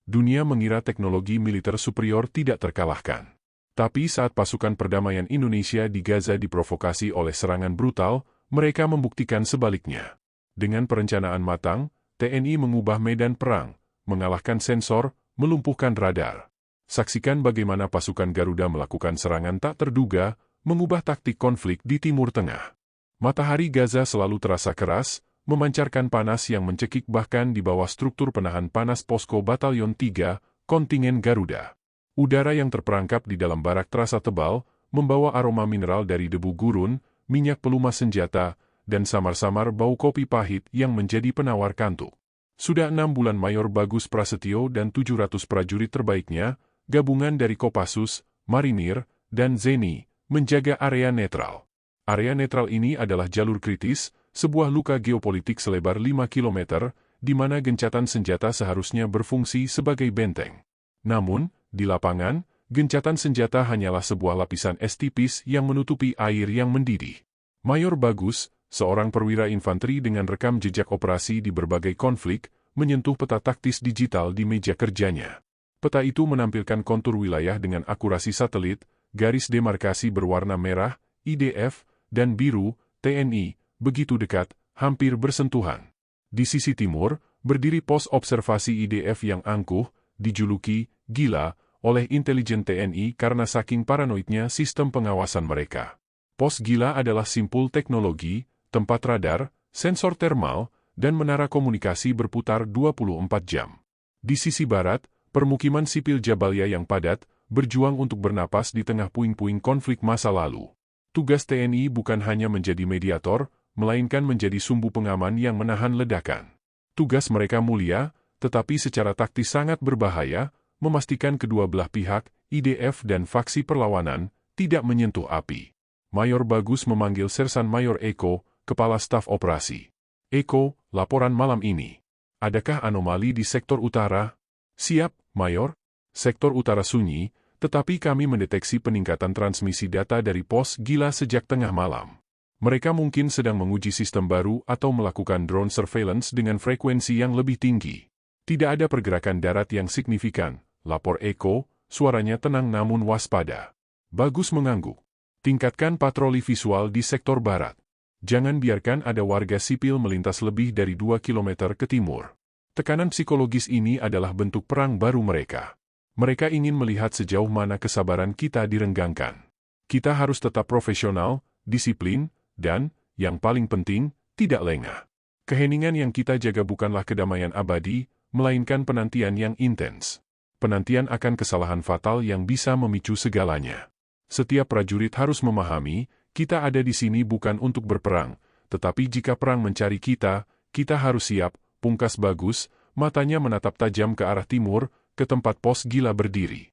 Dunia mengira teknologi militer superior tidak terkalahkan. Tapi saat pasukan perdamaian Indonesia di Gaza diprovokasi oleh serangan brutal, mereka membuktikan sebaliknya. Dengan perencanaan matang, TNI mengubah medan perang, mengalahkan sensor, melumpuhkan radar. Saksikan bagaimana pasukan Garuda melakukan serangan tak terduga, mengubah taktik konflik di Timur Tengah. Matahari Gaza selalu terasa keras, memancarkan panas yang mencekik bahkan di bawah struktur penahan panas Posko Batalion 3, kontingen Garuda. Udara yang terperangkap di dalam barak terasa tebal, membawa aroma mineral dari debu gurun, minyak pelumas senjata, dan samar-samar bau kopi pahit yang menjadi penawar kantuk. Sudah 6 bulan Mayor Bagus Prasetyo dan 700 prajurit terbaiknya, gabungan dari Kopassus, Marinir, dan Zeni, menjaga area netral. Area netral ini adalah jalur kritis, sebuah luka geopolitik selebar 5 km, di mana gencatan senjata seharusnya berfungsi sebagai benteng. Namun, di lapangan, gencatan senjata hanyalah sebuah lapisan es tipis yang menutupi air yang mendidih. Mayor Bagus, seorang perwira infanteri dengan rekam jejak operasi di berbagai konflik, menyentuh peta taktis digital di meja kerjanya. Peta itu menampilkan kontur wilayah dengan akurasi satelit, garis demarkasi berwarna merah, IDF, dan biru, TNI, begitu dekat, hampir bersentuhan. Di sisi timur, berdiri pos observasi IDF yang angkuh, dijuluki gila oleh intelijen TNI karena saking paranoidnya sistem pengawasan mereka. Pos gila adalah simpul teknologi, tempat radar, sensor termal, dan menara komunikasi berputar 24 jam. Di sisi barat, permukiman sipil Jabalia yang padat, berjuang untuk bernapas di tengah puing-puing konflik masa lalu. Tugas TNI bukan hanya menjadi mediator, melainkan menjadi sumbu pengaman yang menahan ledakan. Tugas mereka mulia, tetapi secara taktis sangat berbahaya, memastikan kedua belah pihak, IDF dan faksi perlawanan, tidak menyentuh api. Mayor Bagus memanggil Sersan Mayor Eko, Kepala Staf Operasi. Eko, laporan malam ini. Adakah anomali di sektor utara? Siap, Mayor. Sektor utara sunyi, tetapi kami mendeteksi peningkatan transmisi data dari pos gila sejak tengah malam. Mereka mungkin sedang menguji sistem baru atau melakukan drone surveillance dengan frekuensi yang lebih tinggi. Tidak ada pergerakan darat yang signifikan, lapor Eko, suaranya tenang namun waspada. Bagus mengangguk. Tingkatkan patroli visual di sektor barat. Jangan biarkan ada warga sipil melintas lebih dari 2 km ke timur. Tekanan psikologis ini adalah bentuk perang baru mereka. Mereka ingin melihat sejauh mana kesabaran kita direnggangkan. Kita harus tetap profesional, disiplin, dan, yang paling penting, tidak lengah. Keheningan yang kita jaga bukanlah kedamaian abadi, melainkan penantian yang intens. Penantian akan kesalahan fatal yang bisa memicu segalanya. Setiap prajurit harus memahami, kita ada di sini bukan untuk berperang, tetapi jika perang mencari kita, kita harus siap, pungkas Bagus, matanya menatap tajam ke arah timur, ke tempat pos gila berdiri.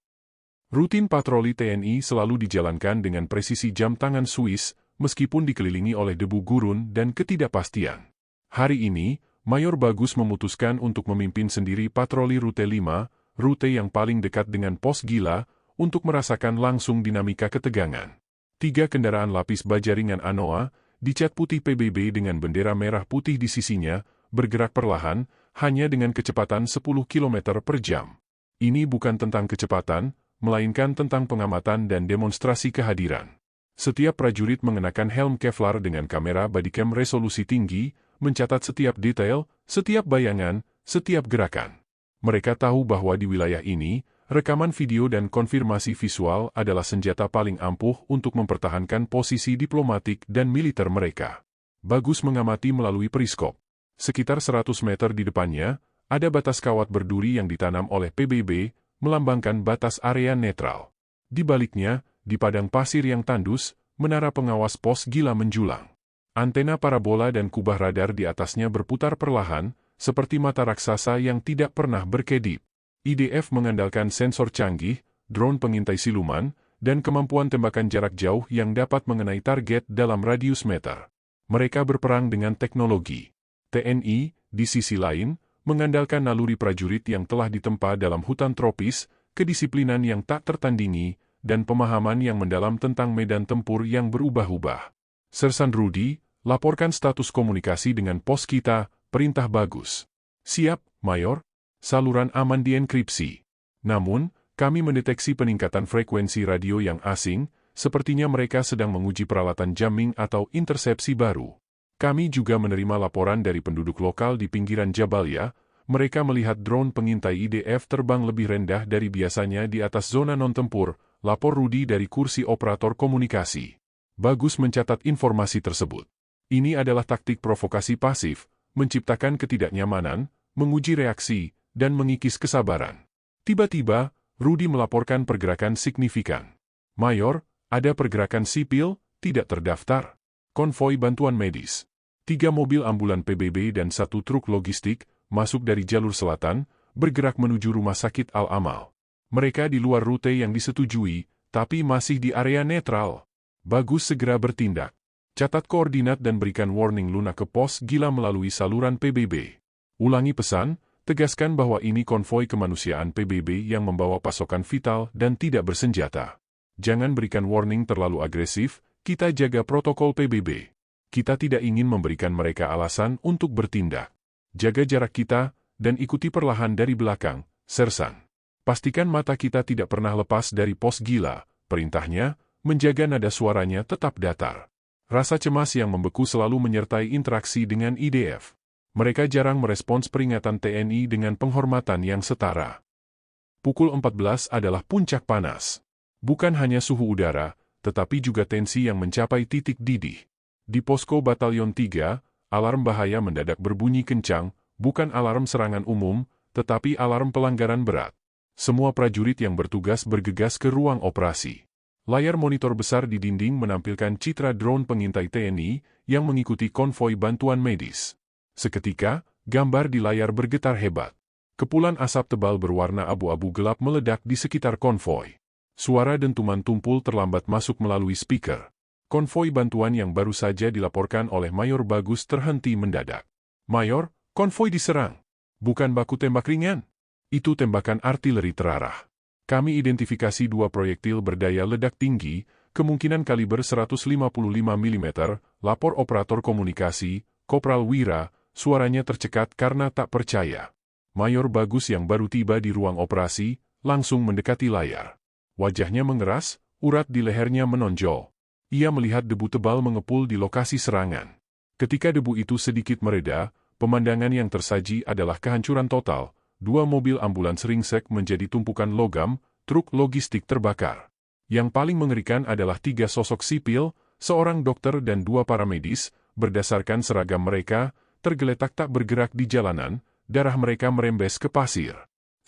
Rutin patroli TNI selalu dijalankan dengan presisi jam tangan Swiss, meskipun dikelilingi oleh debu gurun dan ketidakpastian. Hari ini, Mayor Bagus memutuskan untuk memimpin sendiri patroli Rute 5, rute yang paling dekat dengan pos gila, untuk merasakan langsung dinamika ketegangan. 3 kendaraan lapis baja ringan Anoa, dicat putih PBB dengan bendera merah putih di sisinya, bergerak perlahan, hanya dengan kecepatan 10 km per jam. Ini bukan tentang kecepatan, melainkan tentang pengamatan dan demonstrasi kehadiran. Setiap prajurit mengenakan helm Kevlar dengan kamera bodycam resolusi tinggi, mencatat setiap detail, setiap bayangan, setiap gerakan. Mereka tahu bahwa di wilayah ini, rekaman video dan konfirmasi visual adalah senjata paling ampuh untuk mempertahankan posisi diplomatik dan militer mereka. Bagus mengamati melalui periskop. Sekitar 100 meter di depannya, ada batas kawat berduri yang ditanam oleh PBB, melambangkan batas area netral. Di baliknya, di padang pasir yang tandus, menara pengawas pos gila menjulang. Antena parabola dan kubah radar di atasnya berputar perlahan, seperti mata raksasa yang tidak pernah berkedip. IDF mengandalkan sensor canggih, drone pengintai siluman, dan kemampuan tembakan jarak jauh yang dapat mengenai target dalam radius meter. Mereka berperang dengan teknologi. TNI, di sisi lain, mengandalkan naluri prajurit yang telah ditempa dalam hutan tropis, kedisiplinan yang tak tertandingi, dan pemahaman yang mendalam tentang medan tempur yang berubah-ubah. Sersan Rudi, laporkan status komunikasi dengan pos kita, perintah Bagus. Siap, Mayor. Saluran aman dienkripsi. Namun, kami mendeteksi peningkatan frekuensi radio yang asing, sepertinya mereka sedang menguji peralatan jamming atau intersepsi baru. Kami juga menerima laporan dari penduduk lokal di pinggiran Jabalia. Mereka melihat drone pengintai IDF terbang lebih rendah dari biasanya di atas zona non-tempur, lapor Rudi dari kursi operator komunikasi. Bagus mencatat informasi tersebut. Ini adalah taktik provokasi pasif, menciptakan ketidaknyamanan, menguji reaksi, dan mengikis kesabaran. Tiba-tiba, Rudi melaporkan pergerakan signifikan. Mayor, ada pergerakan sipil, tidak terdaftar. Konvoi bantuan medis. 3 mobil ambulan PBB dan 1 truk logistik, masuk dari jalur selatan, bergerak menuju rumah sakit Al-Amal. Mereka di luar rute yang disetujui, tapi masih di area netral. Bagus segera bertindak. Catat koordinat dan berikan warning lunak ke pos gila melalui saluran PBB. Ulangi pesan, tegaskan bahwa ini konvoi kemanusiaan PBB yang membawa pasokan vital dan tidak bersenjata. Jangan berikan warning terlalu agresif, kita jaga protokol PBB. Kita tidak ingin memberikan mereka alasan untuk bertindak. Jaga jarak kita, dan ikuti perlahan dari belakang, Sersan. Pastikan mata kita tidak pernah lepas dari pos gila, perintahnya, menjaga nada suaranya tetap datar. Rasa cemas yang membeku selalu menyertai interaksi dengan IDF. Mereka jarang merespons peringatan TNI dengan penghormatan yang setara. Pukul 14 adalah puncak panas. Bukan hanya suhu udara, tetapi juga tensi yang mencapai titik didih. Di posko Batalion 3, alarm bahaya mendadak berbunyi kencang, bukan alarm serangan umum, tetapi alarm pelanggaran berat. Semua prajurit yang bertugas bergegas ke ruang operasi. Layar monitor besar di dinding menampilkan citra drone pengintai TNI yang mengikuti konvoi bantuan medis. Seketika, gambar di layar bergetar hebat. Kepulan asap tebal berwarna abu-abu gelap meledak di sekitar konvoi. Suara dentuman tumpul terlambat masuk melalui speaker. Konvoi bantuan yang baru saja dilaporkan oleh Mayor Bagus terhenti mendadak. Mayor, konvoi diserang. Bukan baku tembak ringan. Itu tembakan artileri terarah. Kami identifikasi 2 proyektil berdaya ledak tinggi, kemungkinan kaliber 155 mm, lapor operator komunikasi, Kopral Wira, suaranya tercekat karena tak percaya. Mayor Bagus yang baru tiba di ruang operasi, langsung mendekati layar. Wajahnya mengeras, urat di lehernya menonjol. Ia melihat debu tebal mengepul di lokasi serangan. Ketika debu itu sedikit mereda, pemandangan yang tersaji adalah kehancuran total. 2 mobil ambulans ringsek menjadi tumpukan logam, truk logistik terbakar. Yang paling mengerikan adalah 3 sosok sipil, seorang dokter dan 2 paramedis, berdasarkan seragam mereka, tergeletak tak bergerak di jalanan, darah mereka merembes ke pasir.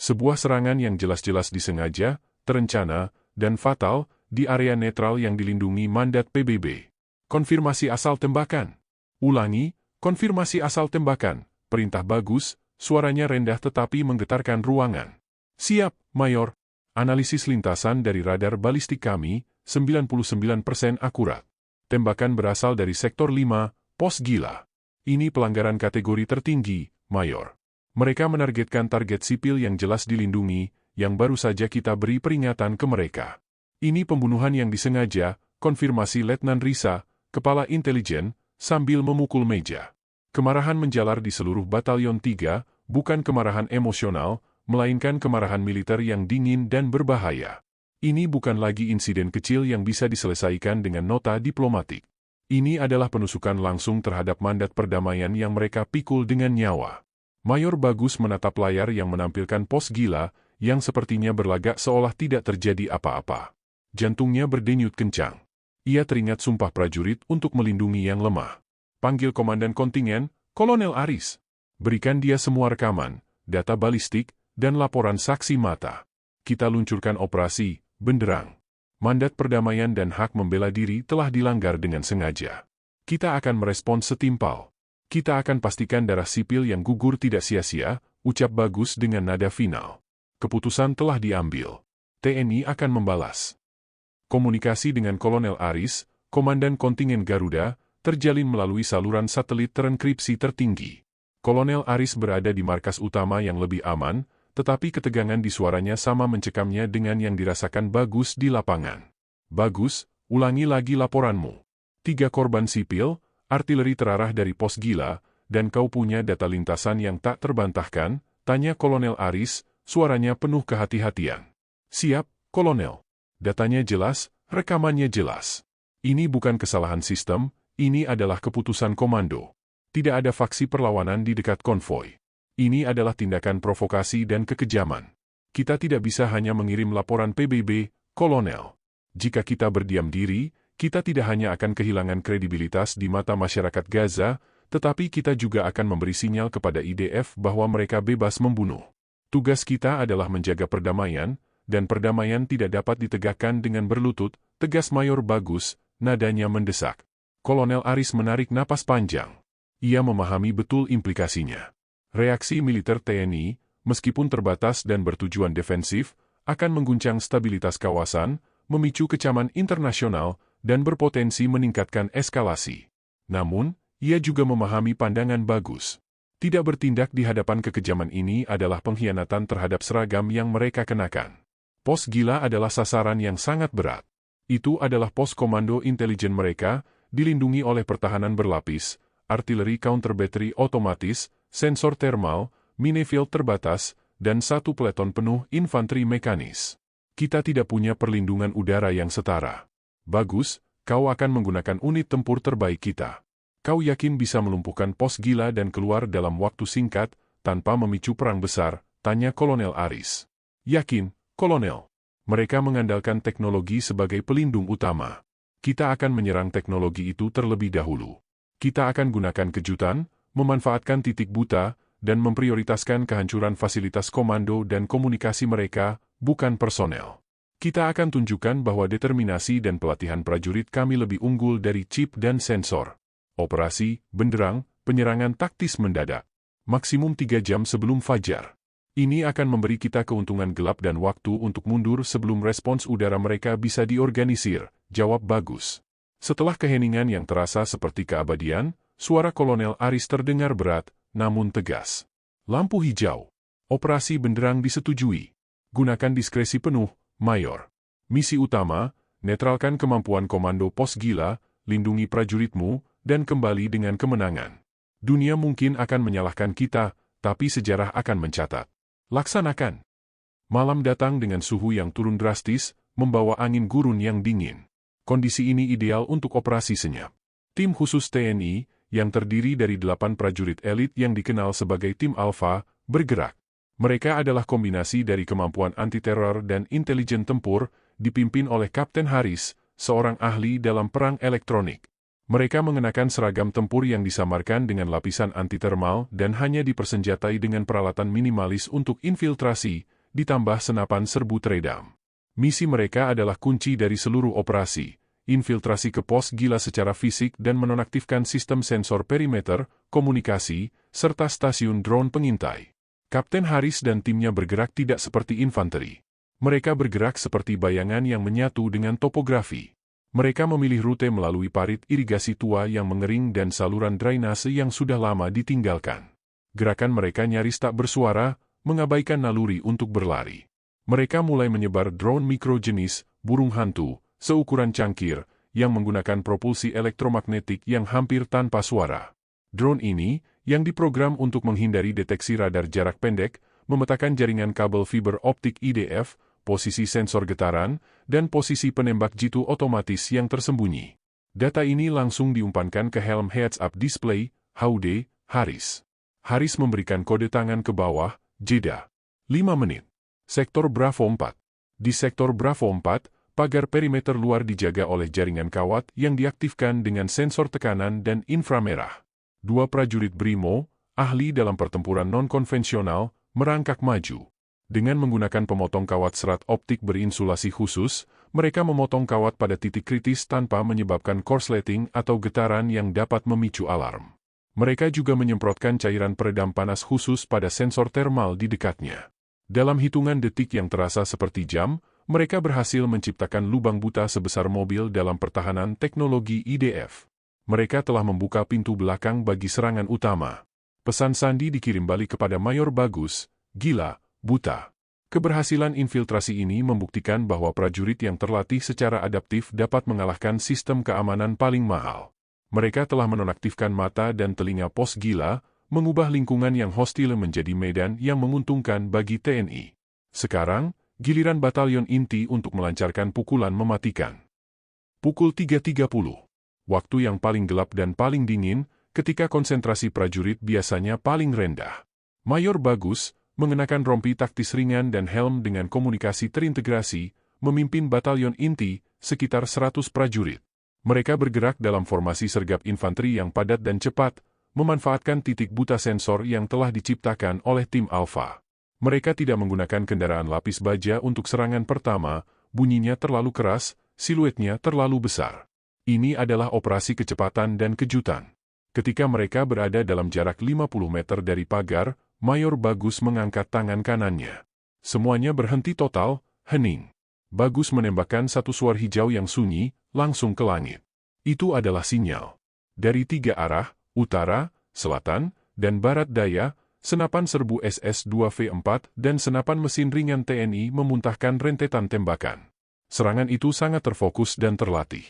Sebuah serangan yang jelas-jelas disengaja, terencana, dan fatal, di area netral yang dilindungi mandat PBB. Konfirmasi asal tembakan. Ulangi, konfirmasi asal tembakan, perintah Bagus. Suaranya rendah tetapi menggetarkan ruangan. Siap, Mayor. Analisis lintasan dari radar balistik kami, 99% akurat. Tembakan berasal dari sektor 5, pos gila. Ini pelanggaran kategori tertinggi, Mayor. Mereka menargetkan target sipil yang jelas dilindungi, yang baru saja kita beri peringatan ke mereka. Ini pembunuhan yang disengaja, konfirmasi Letnan Risa, Kepala Intelijen, sambil memukul meja. Kemarahan menjalar di seluruh Batalion 3, bukan kemarahan emosional, melainkan kemarahan militer yang dingin dan berbahaya. Ini bukan lagi insiden kecil yang bisa diselesaikan dengan nota diplomatik. Ini adalah penusukan langsung terhadap mandat perdamaian yang mereka pikul dengan nyawa. Mayor Bagus menatap layar yang menampilkan pos gila, yang sepertinya berlagak seolah tidak terjadi apa-apa. Jantungnya berdenyut kencang. Ia teringat sumpah prajurit untuk melindungi yang lemah. Panggil komandan kontingen, Kolonel Aris. Berikan dia semua rekaman, data balistik, dan laporan saksi mata. Kita luncurkan operasi, benderang. Mandat perdamaian dan hak membela diri telah dilanggar dengan sengaja. Kita akan merespons setimpal. Kita akan pastikan darah sipil yang gugur tidak sia-sia, ucap Bagus dengan nada final. Keputusan telah diambil. TNI akan membalas. Komunikasi dengan Kolonel Aris, Komandan Kontingen Garuda, terjalin melalui saluran satelit terenkripsi tertinggi. Kolonel Aris berada di markas utama yang lebih aman, tetapi ketegangan di suaranya sama mencekamnya dengan yang dirasakan Bagus di lapangan. Bagus, ulangi lagi laporanmu. 3 korban sipil, artileri terarah dari pos gila, dan kau punya data lintasan yang tak terbantahkan, Tanya Kolonel Aris, suaranya penuh kehati-hatian. Siap, Kolonel. Datanya jelas, rekamannya jelas. Ini bukan kesalahan sistem, ini adalah keputusan komando. Tidak ada faksi perlawanan di dekat konvoi. Ini adalah tindakan provokasi dan kekejaman. Kita tidak bisa hanya mengirim laporan PBB, Kolonel. Jika kita berdiam diri, kita tidak hanya akan kehilangan kredibilitas di mata masyarakat Gaza, tetapi kita juga akan memberi sinyal kepada IDF bahwa mereka bebas membunuh. Tugas kita adalah menjaga perdamaian, dan perdamaian tidak dapat ditegakkan dengan berlutut, tegas Mayor Bagus, nadanya mendesak. Kolonel Aris menarik napas panjang. Ia memahami betul implikasinya. Reaksi militer TNI, meskipun terbatas dan bertujuan defensif, akan mengguncang stabilitas kawasan, memicu kecaman internasional, dan berpotensi meningkatkan eskalasi. Namun, ia juga memahami pandangan Bagus. Tidak bertindak di hadapan kekejaman ini adalah pengkhianatan terhadap seragam yang mereka kenakan. Pos Gila adalah sasaran yang sangat berat. Itu adalah pos komando intelijen mereka, dilindungi oleh pertahanan berlapis, artileri counter-battery otomatis, sensor thermal, minefield terbatas, dan satu peleton penuh infanteri mekanis. Kita tidak punya perlindungan udara yang setara. Bagus, kau akan menggunakan unit tempur terbaik kita. Kau yakin bisa melumpuhkan pos Gila dan keluar dalam waktu singkat, tanpa memicu perang besar, tanya Kolonel Aris. Yakin, Kolonel. Mereka mengandalkan teknologi sebagai pelindung utama. Kita akan menyerang teknologi itu terlebih dahulu. Kita akan gunakan kejutan, memanfaatkan titik buta, dan memprioritaskan kehancuran fasilitas komando dan komunikasi mereka, bukan personel. Kita akan tunjukkan bahwa determinasi dan pelatihan prajurit kami lebih unggul dari chip dan sensor. Operasi, benderang, penyerangan taktis mendadak. Maksimum 3 jam sebelum fajar. Ini akan memberi kita keuntungan gelap dan waktu untuk mundur sebelum respons udara mereka bisa diorganisir, jawab Bagus. Setelah keheningan yang terasa seperti keabadian, suara Kolonel Aris terdengar berat, namun tegas. Lampu hijau. Operasi benderang disetujui. Gunakan diskresi penuh, Mayor. Misi utama, netralkan kemampuan komando pos Gila, lindungi prajuritmu, dan kembali dengan kemenangan. Dunia mungkin akan menyalahkan kita, tapi sejarah akan mencatat. Laksanakan. Malam datang dengan suhu yang turun drastis, membawa angin gurun yang dingin. Kondisi ini ideal untuk operasi senyap. Tim khusus TNI, yang terdiri dari 8 prajurit elit yang dikenal sebagai tim Alpha, bergerak. Mereka adalah kombinasi dari kemampuan anti-teror dan intelijen tempur, dipimpin oleh Kapten Haris, seorang ahli dalam perang elektronik. Mereka mengenakan seragam tempur yang disamarkan dengan lapisan anti-termal dan hanya dipersenjatai dengan peralatan minimalis untuk infiltrasi, ditambah senapan serbu teredam. Misi mereka adalah kunci dari seluruh operasi, infiltrasi ke pos Gila secara fisik dan menonaktifkan sistem sensor perimeter, komunikasi, serta stasiun drone pengintai. Kapten Haris dan timnya bergerak tidak seperti infanteri. Mereka bergerak seperti bayangan yang menyatu dengan topografi. Mereka memilih rute melalui parit irigasi tua yang mengering dan saluran drainase yang sudah lama ditinggalkan. Gerakan mereka nyaris tak bersuara, mengabaikan naluri untuk berlari. Mereka mulai menyebar drone mikro jenis, burung hantu, seukuran cangkir, yang menggunakan propulsi elektromagnetik yang hampir tanpa suara. Drone ini, yang diprogram untuk menghindari deteksi radar jarak pendek, memetakan jaringan kabel fiber optik IDF, posisi sensor getaran, dan posisi penembak jitu otomatis yang tersembunyi. Data ini langsung diumpankan ke helm heads-up display, HUD, Haris. Haris memberikan kode tangan ke bawah, jeda. 5 menit. Sektor Bravo 4. Di sektor Bravo 4, pagar perimeter luar dijaga oleh jaringan kawat yang diaktifkan dengan sensor tekanan dan inframerah. 2 prajurit Brimo, ahli dalam pertempuran non-konvensional, merangkak maju. Dengan menggunakan pemotong kawat serat optik berinsulasi khusus, mereka memotong kawat pada titik kritis tanpa menyebabkan korsleting atau getaran yang dapat memicu alarm. Mereka juga menyemprotkan cairan peredam panas khusus pada sensor thermal di dekatnya. Dalam hitungan detik yang terasa seperti jam, mereka berhasil menciptakan lubang buta sebesar mobil dalam pertahanan teknologi IDF. Mereka telah membuka pintu belakang bagi serangan utama. Pesan sandi dikirim balik kepada Mayor Bagus, Gila, buta. Keberhasilan infiltrasi ini membuktikan bahwa prajurit yang terlatih secara adaptif dapat mengalahkan sistem keamanan paling mahal. Mereka telah menonaktifkan mata dan telinga pos Gila, mengubah lingkungan yang hostil menjadi medan yang menguntungkan bagi TNI. Sekarang, giliran Batalion Inti untuk melancarkan pukulan mematikan. Pukul 3.30. Waktu yang paling gelap dan paling dingin, ketika konsentrasi prajurit biasanya paling rendah. Mayor Bagus, mengenakan rompi taktis ringan dan helm dengan komunikasi terintegrasi, memimpin Batalion Inti, sekitar 100 prajurit. Mereka bergerak dalam formasi sergap infanteri yang padat dan cepat, memanfaatkan titik buta sensor yang telah diciptakan oleh tim Alpha. Mereka tidak menggunakan kendaraan lapis baja untuk serangan pertama, bunyinya terlalu keras, siluetnya terlalu besar. Ini adalah operasi kecepatan dan kejutan. Ketika mereka berada dalam jarak 50 meter dari pagar, Mayor Bagus mengangkat tangan kanannya. Semuanya berhenti total, hening. Bagus menembakkan satu suar hijau yang sunyi, langsung ke langit. Itu adalah sinyal. Dari 3 arah, utara, selatan, dan barat daya, senapan serbu SS-2V4 dan senapan mesin ringan TNI memuntahkan rentetan tembakan. Serangan itu sangat terfokus dan terlatih.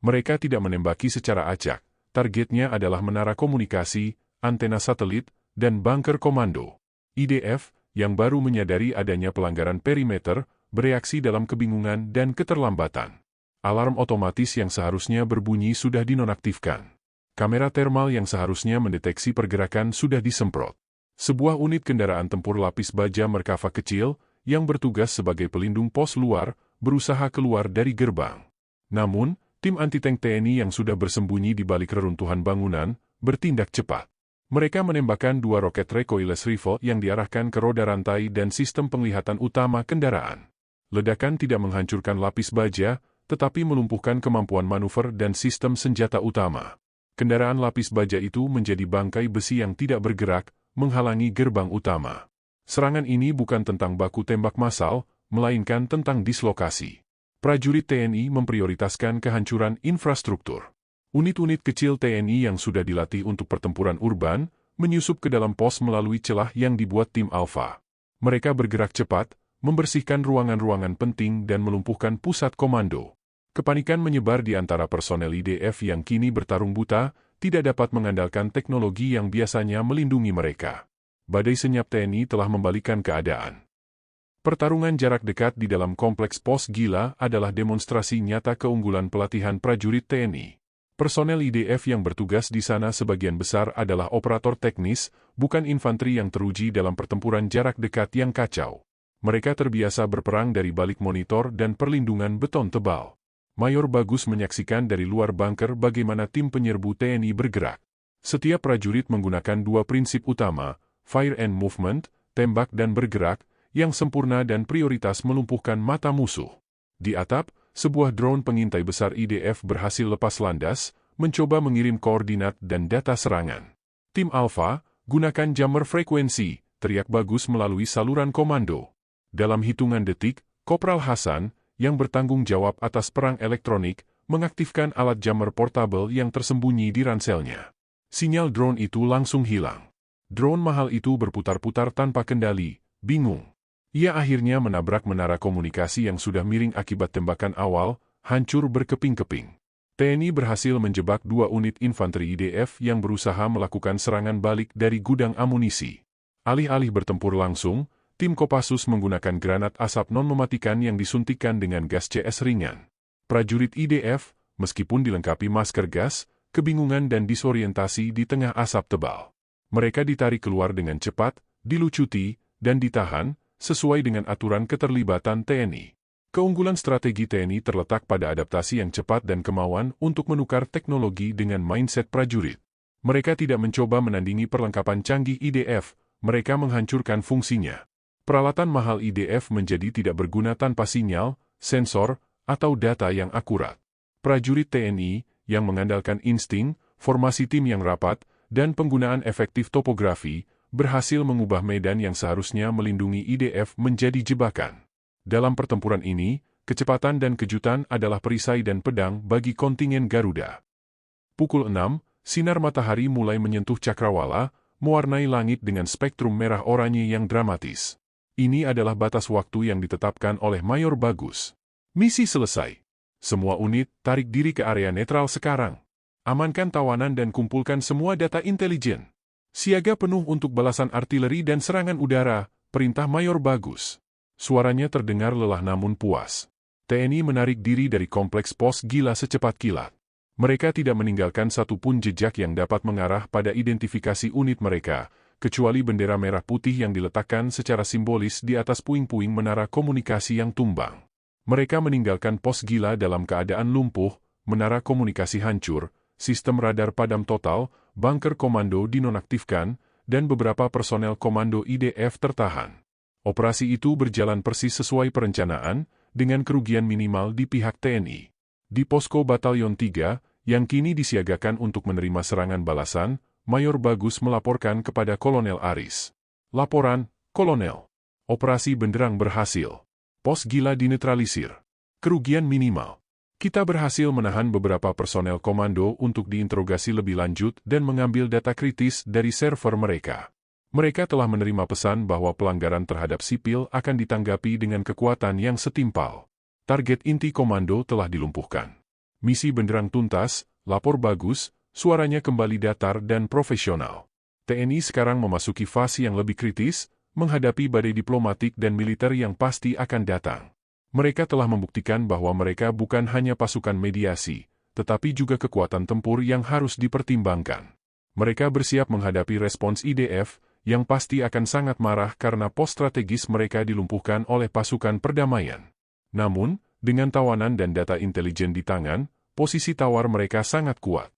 Mereka tidak menembaki secara acak. Targetnya adalah menara komunikasi, antena satelit, dan bunker komando. IDF, yang baru menyadari adanya pelanggaran perimeter, bereaksi dalam kebingungan dan keterlambatan. Alarm otomatis yang seharusnya berbunyi sudah dinonaktifkan. Kamera termal yang seharusnya mendeteksi pergerakan sudah disemprot. Sebuah unit kendaraan tempur lapis baja Merkava kecil, yang bertugas sebagai pelindung pos luar, berusaha keluar dari gerbang. Namun, tim anti-tank TNI yang sudah bersembunyi di balik reruntuhan bangunan, bertindak cepat. Mereka menembakkan 2 roket recoilless rifle yang diarahkan ke roda rantai dan sistem penglihatan utama kendaraan. Ledakan tidak menghancurkan lapis baja, tetapi melumpuhkan kemampuan manuver dan sistem senjata utama. Kendaraan lapis baja itu menjadi bangkai besi yang tidak bergerak, menghalangi gerbang utama. Serangan ini bukan tentang baku tembak massal, melainkan tentang dislokasi. Prajurit TNI memprioritaskan kehancuran infrastruktur. Unit-unit kecil TNI yang sudah dilatih untuk pertempuran urban, menyusup ke dalam pos melalui celah yang dibuat tim Alpha. Mereka bergerak cepat, membersihkan ruangan-ruangan penting dan melumpuhkan pusat komando. Kepanikan menyebar di antara personel IDF yang kini bertarung buta, tidak dapat mengandalkan teknologi yang biasanya melindungi mereka. Badai senyap TNI telah membalikan keadaan. Pertarungan jarak dekat di dalam kompleks pos gila adalah demonstrasi nyata keunggulan pelatihan prajurit TNI. Personel IDF yang bertugas di sana sebagian besar adalah operator teknis, bukan infanteri yang teruji dalam pertempuran jarak dekat yang kacau. Mereka terbiasa berperang dari balik monitor dan perlindungan beton tebal. Mayor Bagus menyaksikan dari luar bunker bagaimana tim penyerbu TNI bergerak. Setiap prajurit menggunakan 2 prinsip utama, fire and movement, tembak dan bergerak, yang sempurna dan prioritas melumpuhkan mata musuh. Di atap, sebuah drone pengintai besar IDF berhasil lepas landas, mencoba mengirim koordinat dan data serangan. Tim Alpha, gunakan jammer frekuensi, teriak Bagus melalui saluran komando. Dalam hitungan detik, Kopral Hasan, yang bertanggung jawab atas perang elektronik, mengaktifkan alat jammer portable yang tersembunyi di ranselnya. Sinyal drone itu langsung hilang. Drone mahal itu berputar-putar tanpa kendali, bingung. Ia akhirnya menabrak menara komunikasi yang sudah miring akibat tembakan awal, hancur berkeping-keping. TNI berhasil menjebak 2 unit infanteri IDF yang berusaha melakukan serangan balik dari gudang amunisi. Alih-alih bertempur langsung, tim Kopassus menggunakan granat asap non-mematikan yang disuntikkan dengan gas CS ringan. Prajurit IDF, meskipun dilengkapi masker gas, kebingungan dan disorientasi di tengah asap tebal. Mereka ditarik keluar dengan cepat, dilucuti, dan ditahan, sesuai dengan aturan keterlibatan TNI. Keunggulan strategi TNI terletak pada adaptasi yang cepat dan kemauan untuk menukar teknologi dengan mindset prajurit. Mereka tidak mencoba menandingi perlengkapan canggih IDF, mereka menghancurkan fungsinya. Peralatan mahal IDF menjadi tidak berguna tanpa sinyal, sensor, atau data yang akurat. Prajurit TNI, yang mengandalkan insting, formasi tim yang rapat, dan penggunaan efektif topografi, berhasil mengubah medan yang seharusnya melindungi IDF menjadi jebakan. Dalam pertempuran ini, kecepatan dan kejutan adalah perisai dan pedang bagi kontingen Garuda. Pukul 6, sinar matahari mulai menyentuh cakrawala, mewarnai langit dengan spektrum merah oranye yang dramatis. Ini adalah batas waktu yang ditetapkan oleh Mayor Bagus. Misi selesai. Semua unit, tarik diri ke area netral sekarang. Amankan tawanan dan kumpulkan semua data intelijen. Siaga penuh untuk balasan artileri dan serangan udara, perintah Mayor Bagus. Suaranya terdengar lelah namun puas. TNI menarik diri dari kompleks pos gila secepat kilat. Mereka tidak meninggalkan satupun jejak yang dapat mengarah pada identifikasi unit mereka, kecuali bendera merah putih yang diletakkan secara simbolis di atas puing-puing menara komunikasi yang tumbang. Mereka meninggalkan pos gila dalam keadaan lumpuh, menara komunikasi hancur, sistem radar padam total, bunker komando dinonaktifkan, dan beberapa personel komando IDF tertahan. Operasi itu berjalan persis sesuai perencanaan, dengan kerugian minimal di pihak TNI. Di posko Batalion 3, yang kini disiagakan untuk menerima serangan balasan, Mayor Bagus melaporkan kepada Kolonel Aris. Laporan, Kolonel. Operasi benderang berhasil. Pos gila dinetralisir. Kerugian minimal. Kita berhasil menahan beberapa personel komando untuk diinterogasi lebih lanjut dan mengambil data kritis dari server mereka. Mereka telah menerima pesan bahwa pelanggaran terhadap sipil akan ditanggapi dengan kekuatan yang setimpal. Target inti komando telah dilumpuhkan. Misi benderang tuntas, lapor Bagus, suaranya kembali datar dan profesional. TNI sekarang memasuki fase yang lebih kritis, menghadapi badai diplomatik dan militer yang pasti akan datang. Mereka telah membuktikan bahwa mereka bukan hanya pasukan mediasi, tetapi juga kekuatan tempur yang harus dipertimbangkan. Mereka bersiap menghadapi respons IDF, yang pasti akan sangat marah karena pos strategis mereka dilumpuhkan oleh pasukan perdamaian. Namun, dengan tawanan dan data intelijen di tangan, posisi tawar mereka sangat kuat.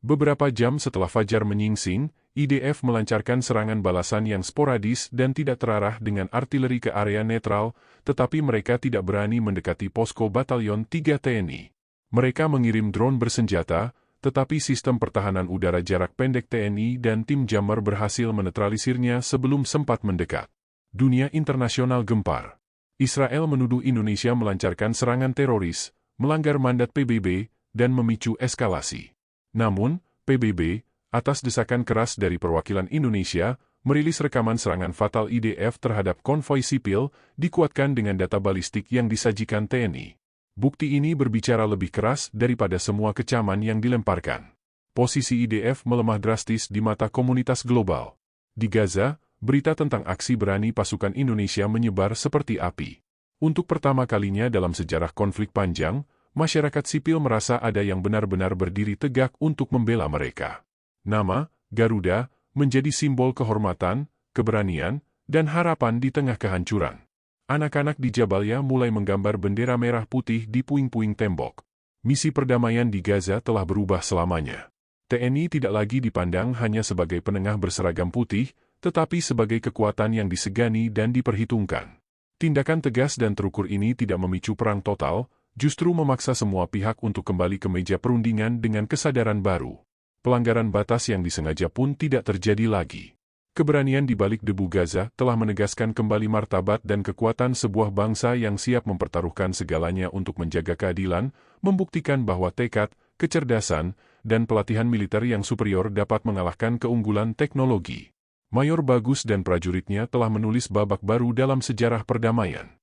Beberapa jam setelah fajar menyingsing, IDF melancarkan serangan balasan yang sporadis dan tidak terarah dengan artileri ke area netral, tetapi mereka tidak berani mendekati posko Batalion 3 TNI. Mereka mengirim drone bersenjata, tetapi sistem pertahanan udara jarak pendek TNI dan tim jammer berhasil menetralisirnya sebelum sempat mendekat. Dunia internasional gempar. Israel menuduh Indonesia melancarkan serangan teroris, melanggar mandat PBB, dan memicu eskalasi. Namun, PBB, atas desakan keras dari perwakilan Indonesia, merilis rekaman serangan fatal IDF terhadap konvoi sipil, dikuatkan dengan data balistik yang disajikan TNI. Bukti ini berbicara lebih keras daripada semua kecaman yang dilemparkan. Posisi IDF melemah drastis di mata komunitas global. Di Gaza, berita tentang aksi berani pasukan Indonesia menyebar seperti api. Untuk pertama kalinya dalam sejarah konflik panjang, masyarakat sipil merasa ada yang benar-benar berdiri tegak untuk membela mereka. Nama, Garuda, menjadi simbol kehormatan, keberanian, dan harapan di tengah kehancuran. Anak-anak di Jabalia mulai menggambar bendera merah putih di puing-puing tembok. Misi perdamaian di Gaza telah berubah selamanya. TNI tidak lagi dipandang hanya sebagai penengah berseragam putih, tetapi sebagai kekuatan yang disegani dan diperhitungkan. Tindakan tegas dan terukur ini tidak memicu perang total, justru memaksa semua pihak untuk kembali ke meja perundingan dengan kesadaran baru. Pelanggaran batas yang disengaja pun tidak terjadi lagi. Keberanian di balik debu Gaza telah menegaskan kembali martabat dan kekuatan sebuah bangsa yang siap mempertaruhkan segalanya untuk menjaga keadilan, membuktikan bahwa tekad, kecerdasan, dan pelatihan militer yang superior dapat mengalahkan keunggulan teknologi. Mayor Bagus dan prajuritnya telah menulis babak baru dalam sejarah perdamaian.